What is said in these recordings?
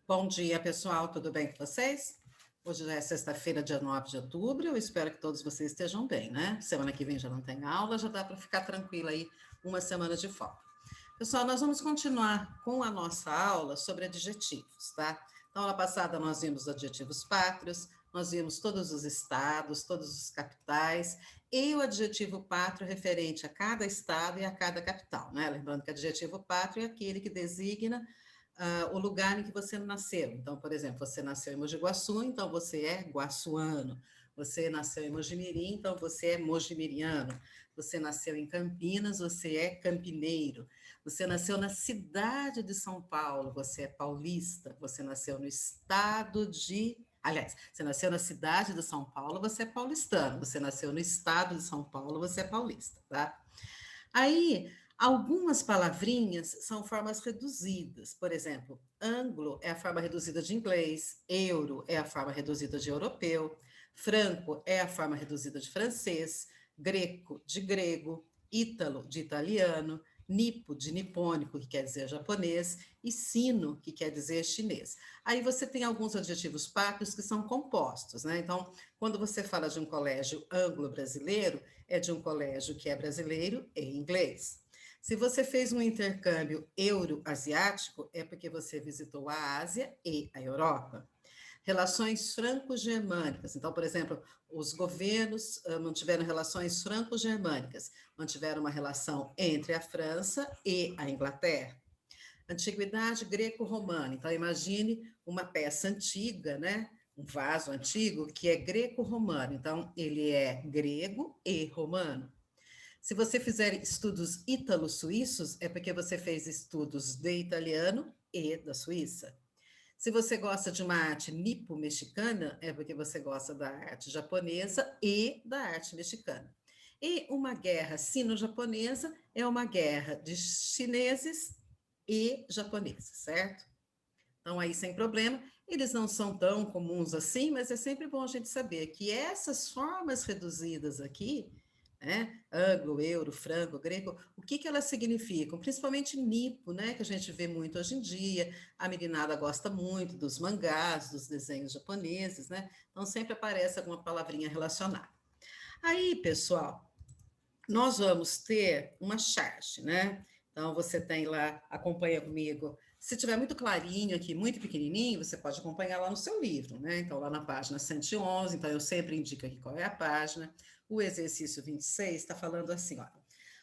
Bom dia, pessoal, tudo bem com vocês? Hoje já é sexta-feira, dia 9 de outubro, eu espero que todos vocês estejam bem, né? Semana que vem já não tem aula, já dá para ficar tranquila aí, uma semana de folga. Pessoal, nós vamos continuar com a nossa aula sobre adjetivos, tá? Então, aula passada nós vimos os adjetivos pátrios, nós vimos todos os estados, todos os capitais, e o adjetivo pátrio referente a cada estado e a cada capital, né? Lembrando que adjetivo pátrio é aquele que designa o lugar em que você nasceu. Então, por exemplo, você nasceu em Mogi Guaçu, então você é guaçuano. Você nasceu em Mojimirim, então você é mojimiriano. Você nasceu em Campinas, você é campineiro. Você nasceu na cidade de São Paulo, você é paulista. Você nasceu no estado de... Aliás, você nasceu na cidade de São Paulo, você é paulistano. Você nasceu no estado de São Paulo, você é paulista, tá? Aí, algumas palavrinhas são formas reduzidas. Por exemplo, anglo é a forma reduzida de inglês, euro é a forma reduzida de europeu, franco é a forma reduzida de francês, greco de grego, ítalo de italiano, nipo de nipônico, que quer dizer japonês, e sino, que quer dizer chinês. Aí você tem alguns adjetivos pátrios que são compostos, né? Então, quando você fala de um colégio anglo-brasileiro, é de um colégio que é brasileiro em inglês. Se você fez um intercâmbio euro-asiático, é porque você visitou a Ásia e a Europa. Relações franco-germânicas. Então, por exemplo, os governos mantiveram relações franco-germânicas, mantiveram uma relação entre a França e a Inglaterra. Antiguidade greco-romana. Então, imagine uma peça antiga, né? Um vaso antigo que é greco-romano. Então, ele é grego e romano. Se você fizer estudos ítalo-suíços, é porque você fez estudos de italiano e da Suíça. Se você gosta de uma arte nipo-mexicana, é porque você gosta da arte japonesa e da arte mexicana. E uma guerra sino-japonesa é uma guerra de chineses e japoneses, certo? Então, aí sem problema, eles não são tão comuns assim, mas é sempre bom a gente saber que essas formas reduzidas aqui, né, anglo, euro, franco, grego, o que que elas significam? Principalmente nipo, né, que a gente vê muito hoje em dia, a meninada gosta muito dos mangás, dos desenhos japoneses, né, então sempre aparece alguma palavrinha relacionada. Aí, pessoal, nós vamos ter uma charge, né? Então, você tem lá, acompanha comigo. Se tiver muito clarinho aqui, muito pequenininho, você pode acompanhar lá no seu livro, né? Então, lá na página 111, então eu sempre indico aqui qual é a página. O exercício 26 está falando assim, ó.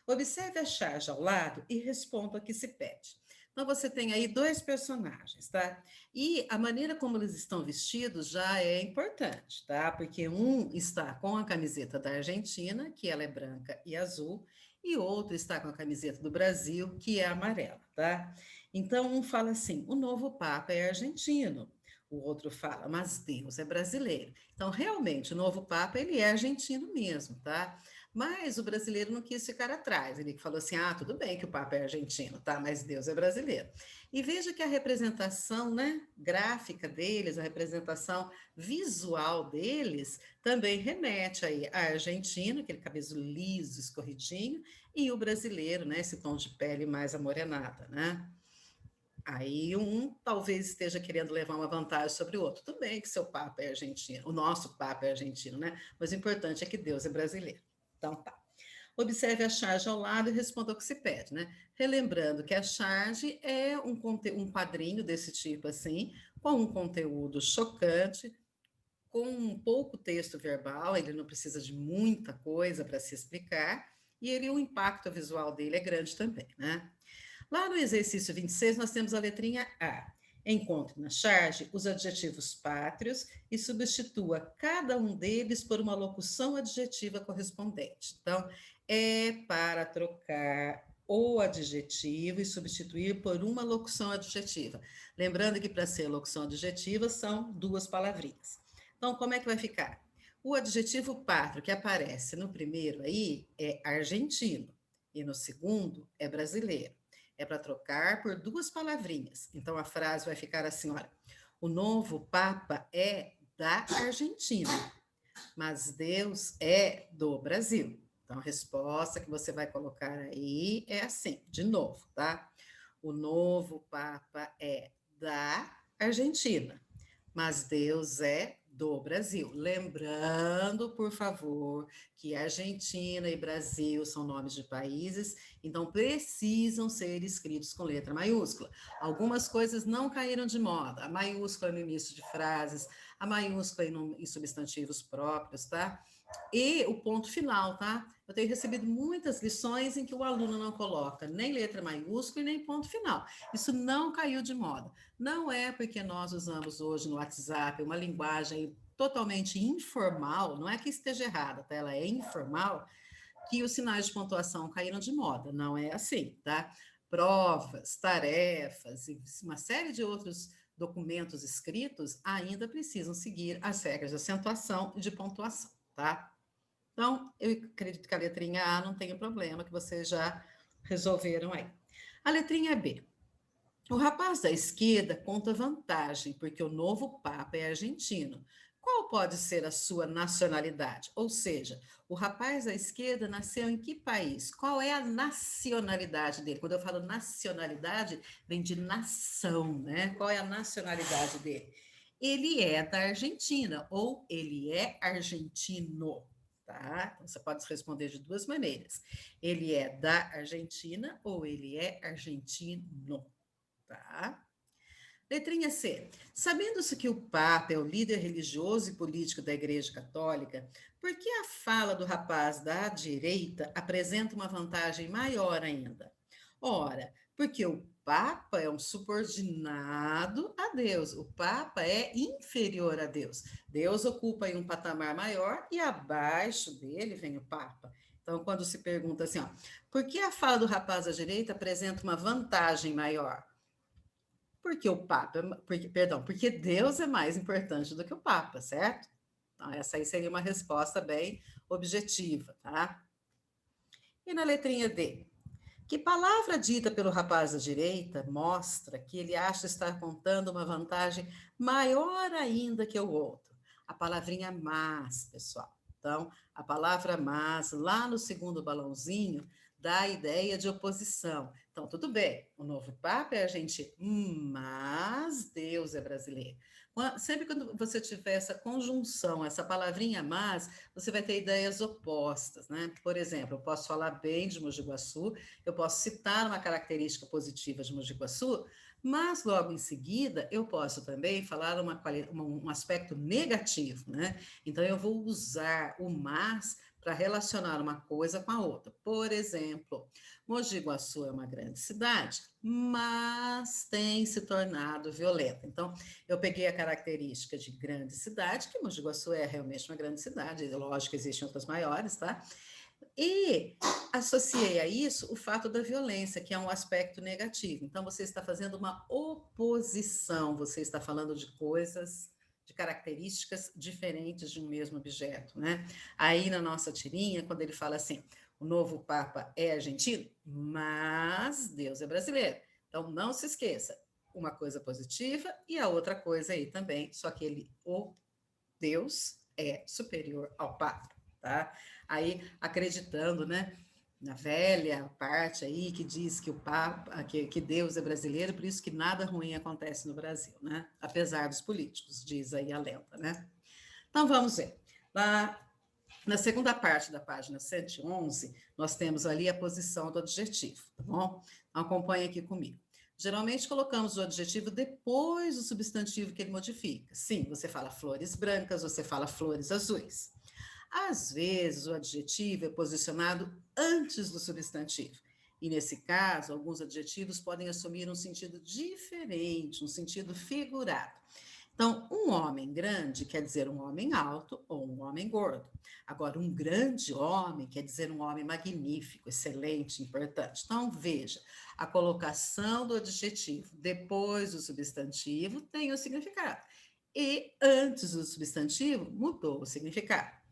Observe a charge ao lado e responda o que se pede. Então, você tem aí dois personagens, tá? E a maneira como eles estão vestidos já é importante, tá? Porque um está com a camiseta da Argentina, que ela é branca e azul, e outro está com a camiseta do Brasil, que é amarela, tá? Então, um fala assim: o novo Papa é argentino. O outro fala, mas Deus é brasileiro. Então, realmente, o novo Papa, ele é argentino mesmo, tá? Mas o brasileiro não quis ficar atrás. Ele falou assim: ah, tudo bem que o Papa é argentino, tá? Mas Deus é brasileiro. E veja que a representação, né, gráfica deles, a representação visual deles, também remete aí à Argentina, aquele cabelo liso, escorridinho, e o brasileiro, né, esse tom de pele mais amorenada, né? Aí um talvez esteja querendo levar uma vantagem sobre o outro. Tudo bem que seu Papa é argentino, o nosso Papa é argentino, né? Mas o importante é que Deus é brasileiro. Então tá. Observe a charge ao lado e responda o que se pede, né? Relembrando que a charge é um quadrinho desse tipo assim, com um conteúdo chocante, com um pouco texto verbal, ele não precisa de muita coisa para se explicar, e ele, o impacto visual dele é grande também, né? Lá no exercício 26, nós temos a letrinha A. Encontre na charge os adjetivos pátrios e substitua cada um deles por uma locução adjetiva correspondente. Então, é para trocar o adjetivo e substituir por uma locução adjetiva. Lembrando que para ser locução adjetiva são duas palavrinhas. Então, como é que vai ficar? O adjetivo pátrio que aparece no primeiro aí é argentino e no segundo é brasileiro. É para trocar por duas palavrinhas. Então a frase vai ficar assim: olha, o novo Papa é da Argentina, mas Deus é do Brasil. Então a resposta que você vai colocar aí é assim, de novo, tá? O novo Papa é da Argentina, mas Deus é do Brasil. Lembrando, por favor, que Argentina e Brasil são nomes de países, então precisam ser escritos com letra maiúscula. Algumas coisas não caíram de moda. A maiúscula no início de frases, a maiúscula em substantivos próprios, tá? E o ponto final, tá? Eu tenho recebido muitas lições em que o aluno não coloca nem letra maiúscula e nem ponto final. Isso não caiu de moda. Não é porque nós usamos hoje no WhatsApp uma linguagem totalmente informal, não é que esteja errada, tá? Ela é informal, que os sinais de pontuação caíram de moda. Não é assim, tá? Provas, tarefas e uma série de outros documentos escritos ainda precisam seguir as regras de acentuação e de pontuação, tá? Então, eu acredito que a letrinha A não tenha problema, que vocês já resolveram aí. A letrinha B. O rapaz da esquerda conta vantagem, porque o novo Papa é argentino. Qual pode ser a sua nacionalidade? Ou seja, o rapaz da esquerda nasceu em que país? Qual é a nacionalidade dele? Quando eu falo nacionalidade, vem de nação, né? Qual é a nacionalidade dele? Ele é da Argentina, ou ele é argentino, tá? Então, você pode responder de duas maneiras. Ele é da Argentina ou ele é argentino. Tá? Letrinha C. Sabendo-se que o Papa é o líder religioso e político da Igreja Católica, por que a fala do rapaz da direita apresenta uma vantagem maior ainda? Ora, porque o Papa é um subordinado a Deus. O Papa é inferior a Deus. Deus ocupa aí um patamar maior e abaixo dele vem o Papa. Então, quando se pergunta assim, ó, por que a fala do rapaz da direita apresenta uma vantagem maior? Porque o Papa, porque Deus é mais importante do que o Papa, certo? Então, essa aí seria uma resposta bem objetiva, tá? E na letrinha D? Que palavra dita pelo rapaz da direita mostra que ele acha estar contando uma vantagem maior ainda que o outro? A palavrinha mas, pessoal. Então, a palavra mas, lá no segundo balãozinho, dá a ideia de oposição. Então, tudo bem, o novo Papa é argentino, mas Deus é brasileiro. Sempre quando você tiver essa conjunção, essa palavrinha mas, você vai ter ideias opostas, né? Por exemplo, eu posso falar bem de Mogi Guaçu, eu posso citar uma característica positiva de Mogi Guaçu, mas logo em seguida eu posso também falar um aspecto negativo, né? Então eu vou usar o mas para relacionar uma coisa com a outra. Por exemplo, Mogi Guaçu é uma grande cidade, mas tem se tornado violenta. Então, eu peguei a característica de grande cidade, que Mogi Guaçu é realmente uma grande cidade, lógico que existem outras maiores, tá? E associei a isso o fato da violência, que é um aspecto negativo. Então, você está fazendo uma oposição, você está falando de coisas, de características diferentes de um mesmo objeto, né? Aí, na nossa tirinha, quando ele fala assim, o novo Papa é argentino, mas Deus é brasileiro. Então, não se esqueça, uma coisa positiva e a outra coisa aí também, só que o Deus é superior ao Papa, tá? Aí, acreditando, né, na velha parte aí que diz que o Papa, que Deus é brasileiro, por isso que nada ruim acontece no Brasil, né? Apesar dos políticos, diz aí a lenda, né? Então, vamos ver. Lá na segunda parte da página 111, nós temos ali a posição do adjetivo, tá bom? Então, acompanhe aqui comigo. Geralmente colocamos o adjetivo depois do substantivo que ele modifica. Sim, você fala flores brancas, você fala flores azuis. Às vezes, o adjetivo é posicionado antes do substantivo. E, nesse caso, alguns adjetivos podem assumir um sentido diferente, um sentido figurado. Então, um homem grande quer dizer um homem alto ou um homem gordo. Agora, um grande homem quer dizer um homem magnífico, excelente, importante. Então, veja, a colocação do adjetivo depois do substantivo tem o significado. E antes do substantivo, mudou o significado.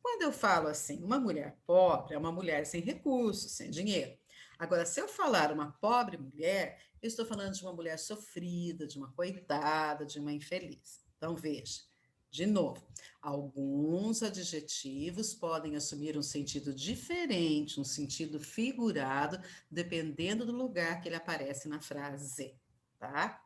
Quando eu falo assim, uma mulher pobre é uma mulher sem recursos, sem dinheiro. Agora, se eu falar uma pobre mulher, eu estou falando de uma mulher sofrida, de uma coitada, de uma infeliz. Então, veja, de novo, alguns adjetivos podem assumir um sentido diferente, um sentido figurado, dependendo do lugar que ele aparece na frase, tá?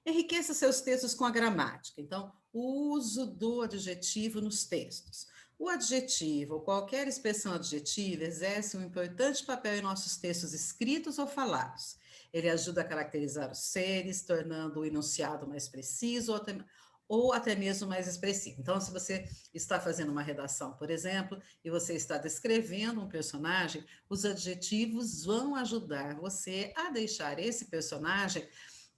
Enriqueça seus textos com a gramática. Então, o uso do adjetivo nos textos. O adjetivo, ou qualquer expressão adjetiva, exerce um importante papel em nossos textos escritos ou falados. Ele ajuda a caracterizar os seres, tornando o enunciado mais preciso ou até mesmo mais expressivo. Então, se você está fazendo uma redação, por exemplo, e você está descrevendo um personagem, os adjetivos vão ajudar você a deixar esse personagem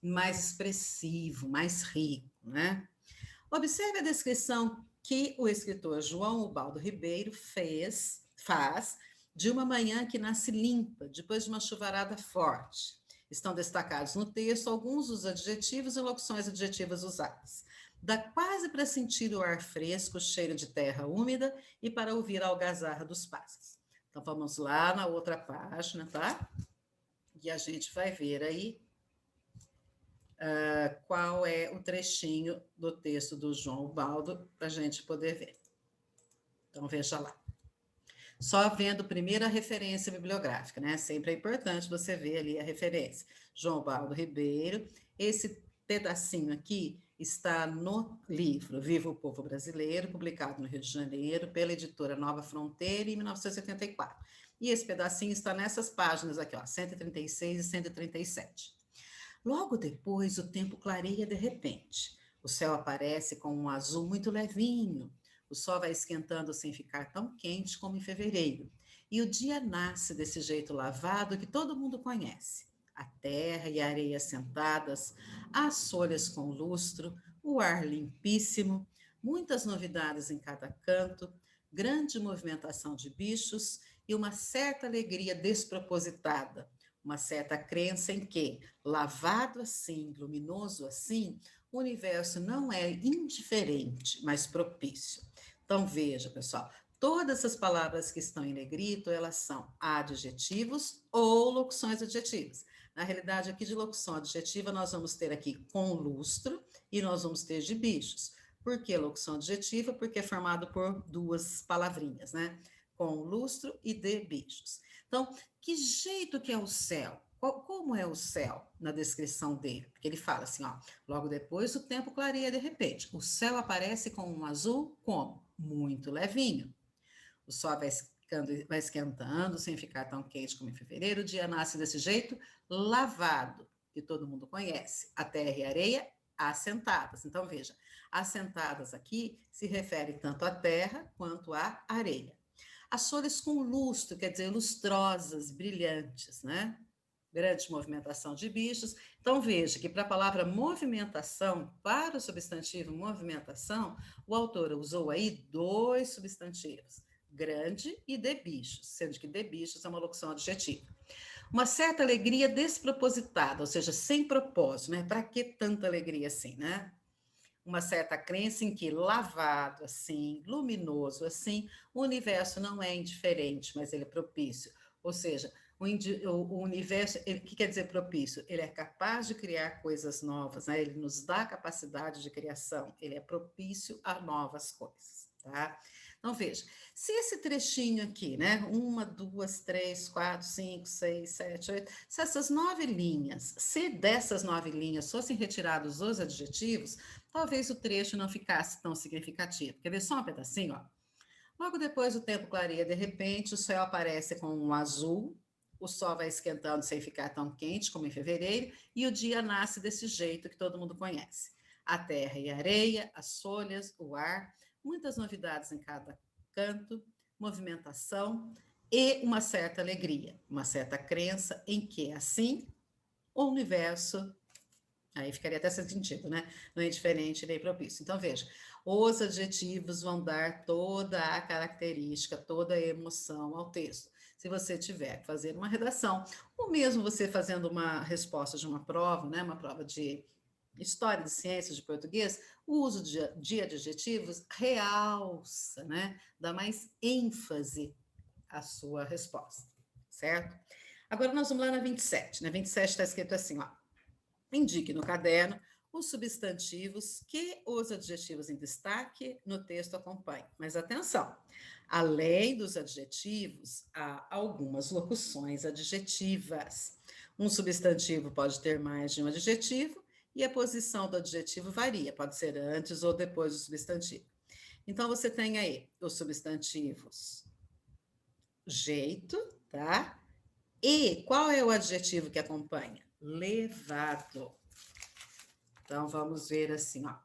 mais expressivo, mais rico, né? Observe a descrição que o escritor João Ubaldo Ribeiro faz de uma manhã que nasce limpa, depois de uma chuvarada forte. Estão destacados no texto alguns dos adjetivos e locuções adjetivas usadas. Dá quase para sentir o ar fresco, o cheiro de terra úmida e para ouvir a algazarra dos pássaros. Então vamos lá na outra página, tá? E a gente vai ver aí qual é o trechinho do texto do João Ubaldo para a gente poder ver. Então, veja lá. Só vendo primeiro a referência bibliográfica, né? Sempre é importante você ver ali a referência. João Ubaldo Ribeiro, esse pedacinho aqui está no livro Viva o Povo Brasileiro, publicado no Rio de Janeiro pela editora Nova Fronteira em 1984. E esse pedacinho está nessas páginas aqui, ó, 136 e 137. Logo depois, o tempo clareia de repente. O céu aparece com um azul muito levinho. O sol vai esquentando sem ficar tão quente como em fevereiro. E o dia nasce desse jeito lavado que todo mundo conhece. A terra e a areia sentadas, as folhas com lustro, o ar limpíssimo, muitas novidades em cada canto, grande movimentação de bichos e uma certa alegria despropositada, uma certa crença em que, lavado assim, luminoso assim, o universo não é indiferente, mas propício. Então, veja, pessoal, todas essas palavras que estão em negrito, elas são adjetivos ou locuções adjetivas. Na realidade, aqui de locução adjetiva, nós vamos ter aqui com lustro e nós vamos ter de bichos. Por que locução adjetiva? Porque é formado por duas palavrinhas, né? Com lustro e de bichos. Então, que jeito que é o céu? Como é o céu na descrição dele? Porque ele fala assim, ó, logo depois o tempo clareia de repente. O céu aparece com um azul como? Muito levinho. O sol vai esquentando sem ficar tão quente como em fevereiro. O dia nasce desse jeito, lavado, que todo mundo conhece. A terra e a areia assentadas. Então, veja, assentadas aqui se refere tanto à terra quanto à areia. As flores com lustro, quer dizer, lustrosas, brilhantes, né? Grande movimentação de bichos. Então, veja que para a palavra movimentação, para o substantivo movimentação, o autor usou aí dois substantivos, grande e de bichos, sendo que de bichos é uma locução adjetiva. Uma certa alegria despropositada, ou seja, sem propósito, né? Para que tanta alegria assim, né? Uma certa crença em que lavado assim, luminoso assim, o universo não é indiferente, mas ele é propício. Ou seja, o universo, o que quer dizer propício? Ele é capaz de criar coisas novas, né? Ele nos dá capacidade de criação, ele é propício a novas coisas, tá? Então, veja, se esse trechinho aqui, né? Uma, duas, três, quatro, cinco, seis, sete, oito, se essas 9 linhas, se dessas 9 linhas fossem retirados os adjetivos, talvez o trecho não ficasse tão significativo. Quer ver só um pedacinho? Ó? Logo depois o tempo clareia, de repente o céu aparece com um azul, o sol vai esquentando sem ficar tão quente como em fevereiro, e o dia nasce desse jeito que todo mundo conhece. A terra e a areia, as folhas, o ar, muitas novidades em cada canto, movimentação e uma certa alegria, uma certa crença em que, assim, o universo. Aí ficaria até sem sentido, né? Não é indiferente nem propício. Então, veja, os adjetivos vão dar toda a característica, toda a emoção ao texto. Se você tiver que fazer uma redação, ou mesmo você fazendo uma resposta de uma prova, né? Uma prova de história de ciências de português, o uso de adjetivos realça, né? Dá mais ênfase à sua resposta, certo? Agora nós vamos lá na 27. Na 27 está escrito assim, ó. Indique no caderno os substantivos que os adjetivos em destaque no texto acompanham. Mas atenção, além dos adjetivos, há algumas locuções adjetivas. Um substantivo pode ter mais de um adjetivo e a posição do adjetivo varia, pode ser antes ou depois do substantivo. Então, você tem aí os substantivos jeito, tá? E qual é o adjetivo que acompanha? Levado. Então, vamos ver assim, ó.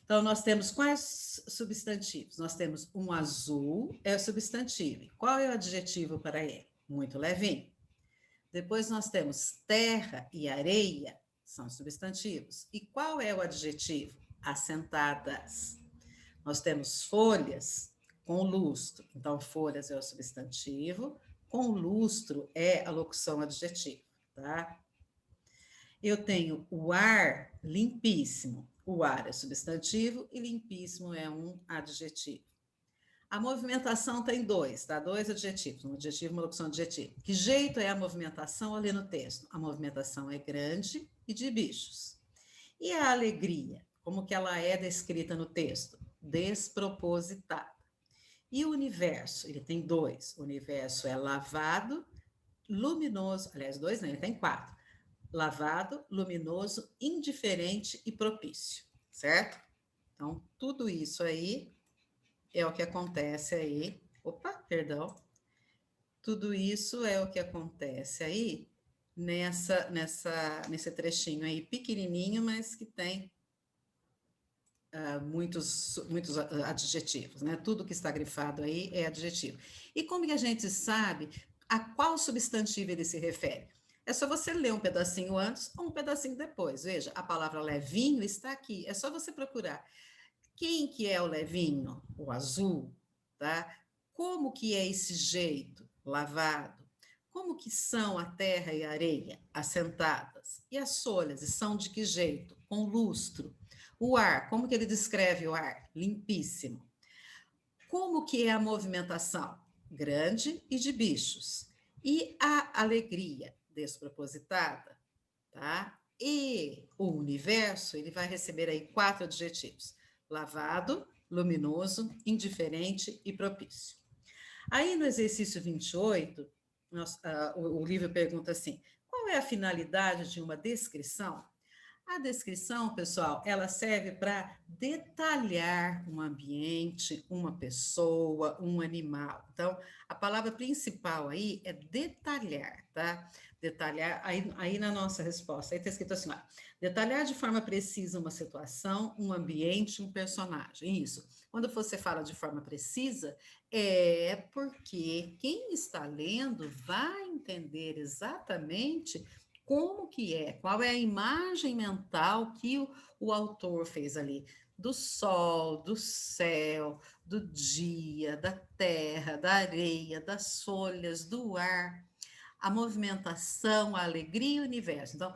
Então, nós temos quais substantivos? Nós temos um azul, é o substantivo. Qual é o adjetivo para ele? Muito levinho. Depois nós temos terra e areia, são substantivos. E qual é o adjetivo? Assentadas. Nós temos folhas com lustro. Então, folhas é o substantivo, com lustro é a locução adjetiva, tá? Eu tenho o ar limpíssimo. O ar é substantivo e limpíssimo é um adjetivo. A movimentação tem dois, tá? Dois adjetivos, um adjetivo e uma locução adjetiva. Que jeito é a movimentação ali no texto? A movimentação é grande e de bichos. E a alegria, como que ela é descrita no texto? Despropositada. E o universo, ele tem dois. O universo é lavado, luminoso, aliás, dois não, ele tem quatro. Lavado, luminoso, indiferente e propício, certo? Então, tudo isso aí é o que acontece aí. Opa, perdão. Tudo isso é o que acontece aí nesse trechinho aí pequenininho, mas que tem muitos adjetivos, né? Tudo que está grifado aí é adjetivo. E como que a gente sabe a qual substantivo ele se refere? É só você ler um pedacinho antes ou um pedacinho depois. Veja, a palavra levinho está aqui. É só você procurar. Quem que é o levinho? O azul, tá? Como que é esse jeito? Lavado. Como que são a terra e a areia? Assentadas. E as folhas? E são de que jeito? Com lustro. O ar, como que ele descreve o ar? Limpíssimo. Como que é a movimentação? Grande e de bichos. E a alegria? Despropositada, tá? E o universo, ele vai receber aí 4 adjetivos: lavado, luminoso, indiferente e propício. Aí no exercício 28, o livro pergunta assim: qual é a finalidade de uma descrição? A descrição, pessoal, ela serve para detalhar um ambiente, uma pessoa, um animal. Então, a palavra principal aí é detalhar, tá? Detalhar, aí na nossa resposta, aí está escrito assim, ó, detalhar de forma precisa uma situação, um ambiente, um personagem. Isso. Quando você fala de forma precisa, é porque quem está lendo vai entender exatamente como que é, qual é a imagem mental que o autor fez ali, do sol, do céu, do dia, da terra, da areia, das folhas, do ar, a movimentação, a alegria e o universo. Então,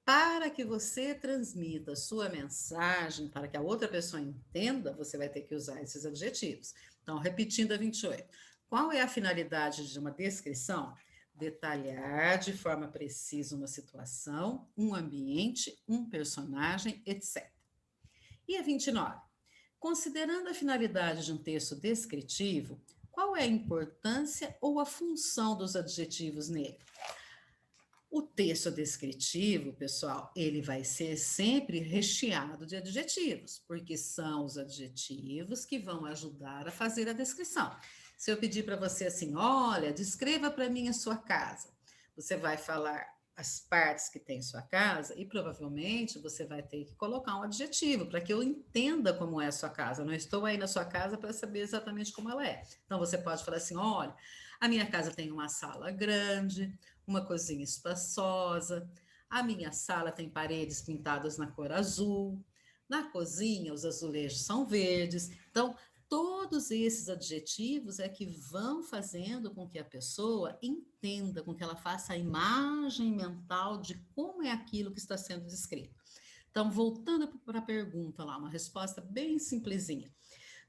para que você transmita a sua mensagem, para que a outra pessoa entenda, você vai ter que usar esses adjetivos. Então, repetindo a 28. Qual é a finalidade de uma descrição? Detalhar de forma precisa uma situação, um ambiente, um personagem, etc. E a 29. Considerando a finalidade de um texto descritivo, qual é a importância ou a função dos adjetivos nele? O texto descritivo, pessoal, ele vai ser sempre recheado de adjetivos, porque são os adjetivos que vão ajudar a fazer a descrição. Se eu pedir para você assim, olha, descreva para mim a sua casa, você vai falar as partes que tem em sua casa e provavelmente você vai ter que colocar um adjetivo para que eu entenda como é a sua casa. Eu não estou aí na sua casa para saber exatamente como ela é. Então você pode falar assim, olha, a minha casa tem uma sala grande, uma cozinha espaçosa. A minha sala tem paredes pintadas na cor azul. Na cozinha, os azulejos são verdes. Então, todos esses adjetivos é que vão fazendo com que a pessoa entenda, com que ela faça a imagem mental de como é aquilo que está sendo descrito. Então, voltando para a pergunta lá, uma resposta bem simplesinha.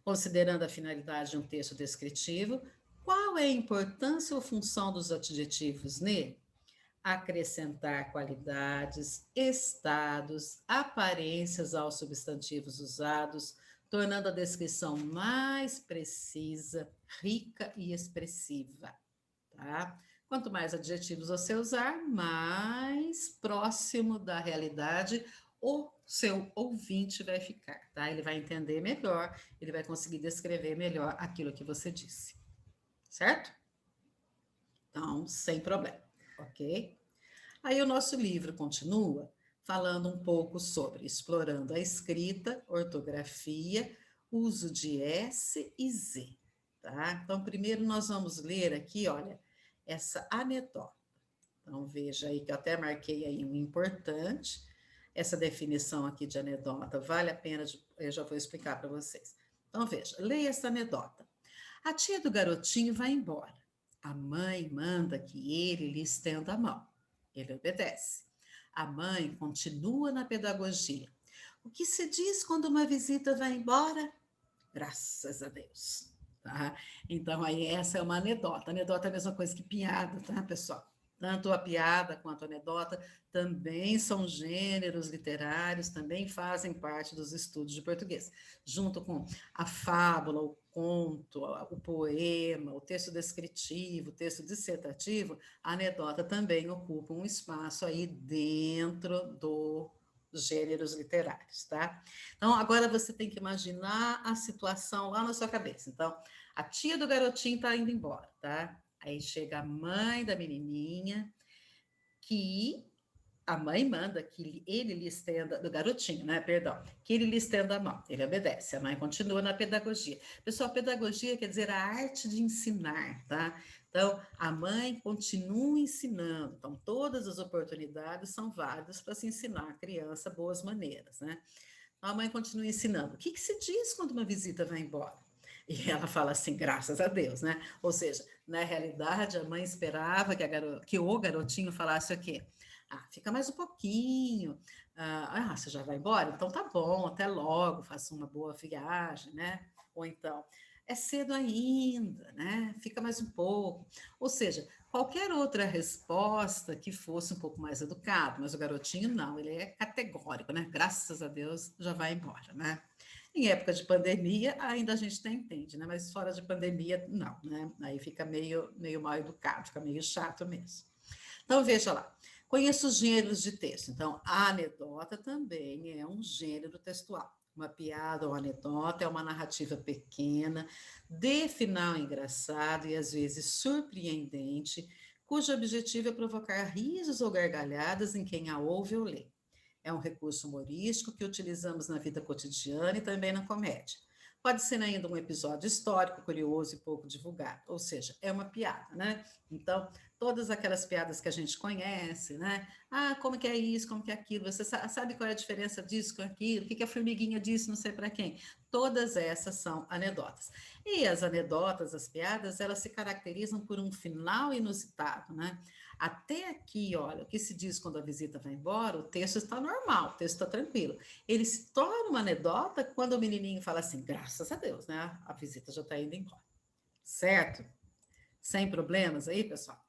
Considerando a finalidade de um texto descritivo, qual é a importância ou função dos adjetivos nele? Acrescentar qualidades, estados, aparências aos substantivos usados, tornando a descrição mais precisa, rica e expressiva, tá? Quanto mais adjetivos você usar, mais próximo da realidade o seu ouvinte vai ficar, tá? Ele vai entender melhor, ele vai conseguir descrever melhor aquilo que você disse, certo? Então, sem problema, ok? Aí o nosso livro continua falando um pouco sobre explorando a escrita, ortografia, uso de S e Z, tá? Então, primeiro nós vamos ler aqui, olha, essa anedota. Então, veja aí que eu até marquei aí um importante. Essa definição aqui de anedota vale a pena, eu já vou explicar para vocês. Então, veja, leia essa anedota. A tia do garotinho vai embora. A mãe manda que ele lhe estenda a mão. Ele obedece. A mãe continua na pedagogia. O que se diz quando uma visita vai embora? Graças a Deus. Tá? Então, aí essa é uma anedota. Anedota é a mesma coisa que piada, tá, pessoal? Tanto a piada quanto a anedota também são gêneros literários, também fazem parte dos estudos de português, junto com a fábula, o conto, o poema, o texto descritivo, o texto dissertativo, a anedota também ocupa um espaço aí dentro dos gêneros literários, tá? Então, agora você tem que imaginar a situação lá na sua cabeça. Então, a tia do garotinho está indo embora, tá? Aí chega a mãe da menininha, que a mãe manda que ele lhe estenda, do garotinho, né? Perdão, que ele lhe estenda a mão. Ele obedece, a mãe continua na pedagogia. Pessoal, pedagogia quer dizer a arte de ensinar, tá? Então, a mãe continua ensinando. Então, todas as oportunidades são válidas para se ensinar a criança boas maneiras, né? A mãe continua ensinando. O que se diz quando uma visita vai embora? E ela fala assim, graças a Deus, né? Ou seja, na realidade, a mãe esperava que o garotinho falasse o quê? Ah, fica mais um pouquinho. Você já vai embora? Então tá bom, até logo, faça uma boa viagem, né? Ou então, é cedo ainda, né? Fica mais um pouco. Ou seja, qualquer outra resposta que fosse um pouco mais educado, mas o garotinho não, ele é categórico, né? Graças a Deus já vai embora, né? Em época de pandemia, ainda a gente até entende, né? Mas fora de pandemia, não, né? Aí fica meio mal educado, fica meio chato mesmo. Então, veja lá. Conheço os gêneros de texto. Então, a anedota também é um gênero textual. Uma piada ou anedota é uma narrativa pequena, de final engraçado e às vezes surpreendente, cujo objetivo é provocar risos ou gargalhadas em quem a ouve ou lê. É um recurso humorístico que utilizamos na vida cotidiana e também na comédia. Pode ser ainda um episódio histórico, curioso e pouco divulgado, ou seja, é uma piada, né? Então, todas aquelas piadas que a gente conhece, né? Ah, como que é isso, como que é aquilo? Você sabe qual é a diferença disso com aquilo? O que a formiguinha disse, não sei para quem? Todas essas são anedotas. E as anedotas, as piadas, elas se caracterizam por um final inusitado, né? Até aqui, olha, o que se diz quando a visita vai embora, o texto está normal, o texto está tranquilo. Ele se torna uma anedota quando o menininho fala assim, graças a Deus, né? A visita já está indo embora. Certo? Sem problemas aí, pessoal?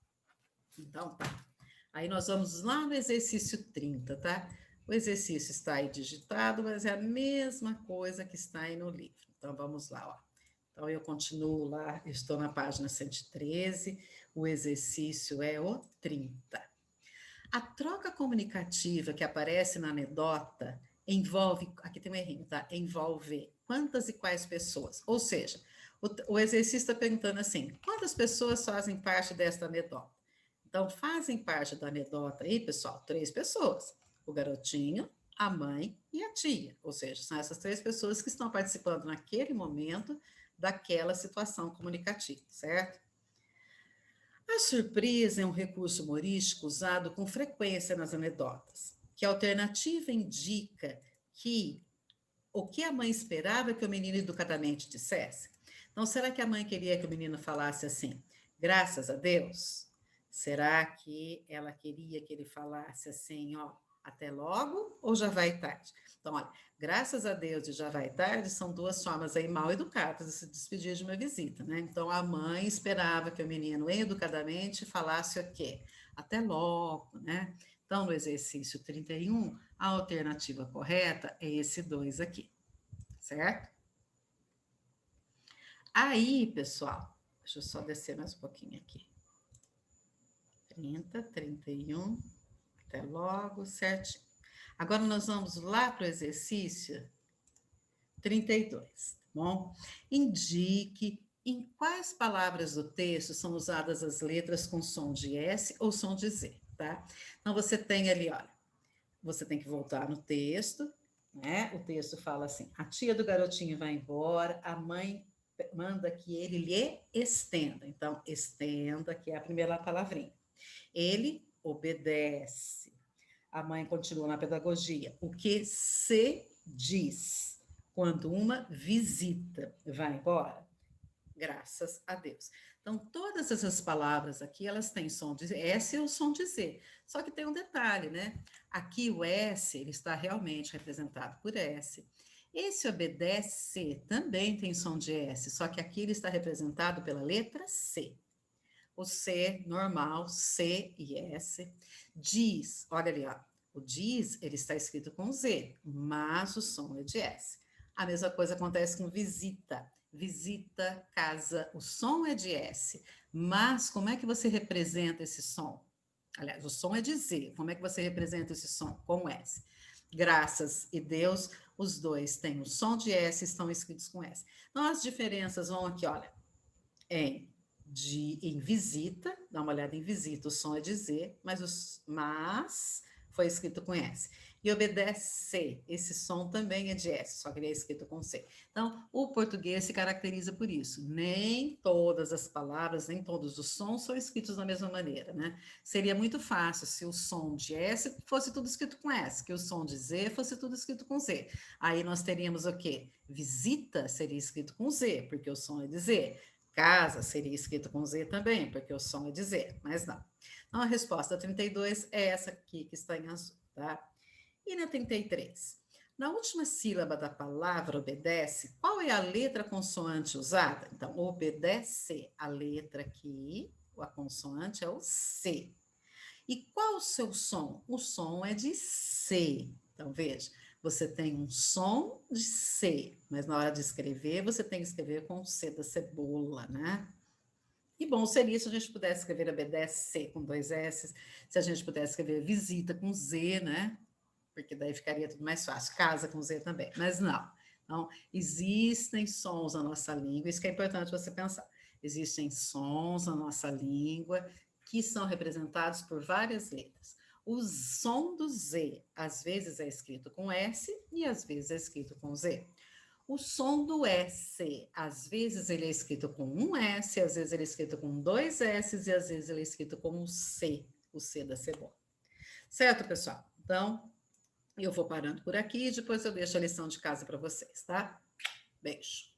Então, tá. Aí nós vamos lá no exercício 30, tá? O exercício está aí digitado, mas é a mesma coisa que está aí no livro. Então, vamos lá, ó. Então, eu continuo lá, estou na página 113, o exercício é o 30. A troca comunicativa que aparece na anedota envolve, aqui tem um errinho, tá? Envolve quantas e quais pessoas? Ou seja, o exercício está perguntando assim: quantas pessoas fazem parte desta anedota? Então, fazem parte da anedota aí, pessoal, 3 pessoas: o garotinho, a mãe e a tia. Ou seja, são essas 3 pessoas que estão participando naquele momento daquela situação comunicativa, certo? A surpresa é um recurso humorístico usado com frequência nas anedotas, que a alternativa indica que o que a mãe esperava que o menino educadamente dissesse. Então, será que a mãe queria que o menino falasse assim, graças a Deus? Será que ela queria que ele falasse assim, ó, até logo ou já vai tarde? Então, olha, graças a Deus e já vai tarde são 2 formas aí mal educadas de se despedir de uma visita, né? Então, a mãe esperava que o menino educadamente falasse o quê? Até logo, né? Então, no exercício 31, a alternativa correta é esse 2 aqui, certo? Aí, pessoal, deixa eu só descer mais um pouquinho aqui. 30, 31, até logo, certinho. Agora nós vamos lá para o exercício 32, tá bom? Indique em quais palavras do texto são usadas as letras com som de S ou som de Z, tá? Então você tem ali, olha, você tem que voltar no texto, né? O texto fala assim: a tia do garotinho vai embora, a mãe manda que ele lhe estenda. Então, estenda, que é a primeira palavrinha. Ele obedece. A mãe continua na pedagogia. O que se diz quando uma visita vai embora? Graças a Deus. Então, todas essas palavras aqui, elas têm som de S ou som de Z. Só que tem um detalhe, né? Aqui o S, ele está realmente representado por S. Esse obedece também tem som de S, só que aqui ele está representado pela letra C. O C normal, C e S. Diz, olha ali, ó. O diz, ele está escrito com Z, mas o som é de S. A mesma coisa acontece com visita. Visita, casa, o som é de S. Mas como é que você representa esse som? Aliás, o som é de Z. Como é que você representa esse som? Com S. Graças e Deus, os dois têm o som de S e estão escritos com S. Então, as diferenças vão aqui, olha, em visita, dá uma olhada em visita, o som é de Z, mas foi escrito com S. E obedece, esse som também é de S, só que ele é escrito com C. Então, o português se caracteriza por isso. Nem todas as palavras, nem todos os sons são escritos da mesma maneira, né? Seria muito fácil se o som de S fosse tudo escrito com S, que o som de Z fosse tudo escrito com Z. Aí nós teríamos o quê? Visita seria escrito com Z, porque o som é de Z. Casa seria escrito com Z também, porque o som é de Z, mas não. Então, a resposta 32 é essa aqui que está em azul, tá? E na 33? Na última sílaba da palavra obedece, qual é a letra consoante usada? Então, obedece, a letra aqui, a consoante é o C. E qual o seu som? O som é de C. Então, veja, você tem um som de C, mas na hora de escrever, você tem que escrever com o C da cebola, né? E bom seria se a gente pudesse escrever obedece com 2 S, se a gente pudesse escrever visita com Z, né? Porque daí ficaria tudo mais fácil. Casa com Z também, mas não. Então, existem sons na nossa língua, isso que é importante você pensar. Existem sons na nossa língua que são representados por várias letras. O som do Z, às vezes é escrito com S e às vezes é escrito com Z. O som do S, às vezes ele é escrito com um S, às vezes ele é escrito com 2 S e às vezes ele é escrito como um C, o C da cebola. Certo, pessoal? Então, eu vou parando por aqui e depois eu deixo a lição de casa para vocês, tá? Beijo.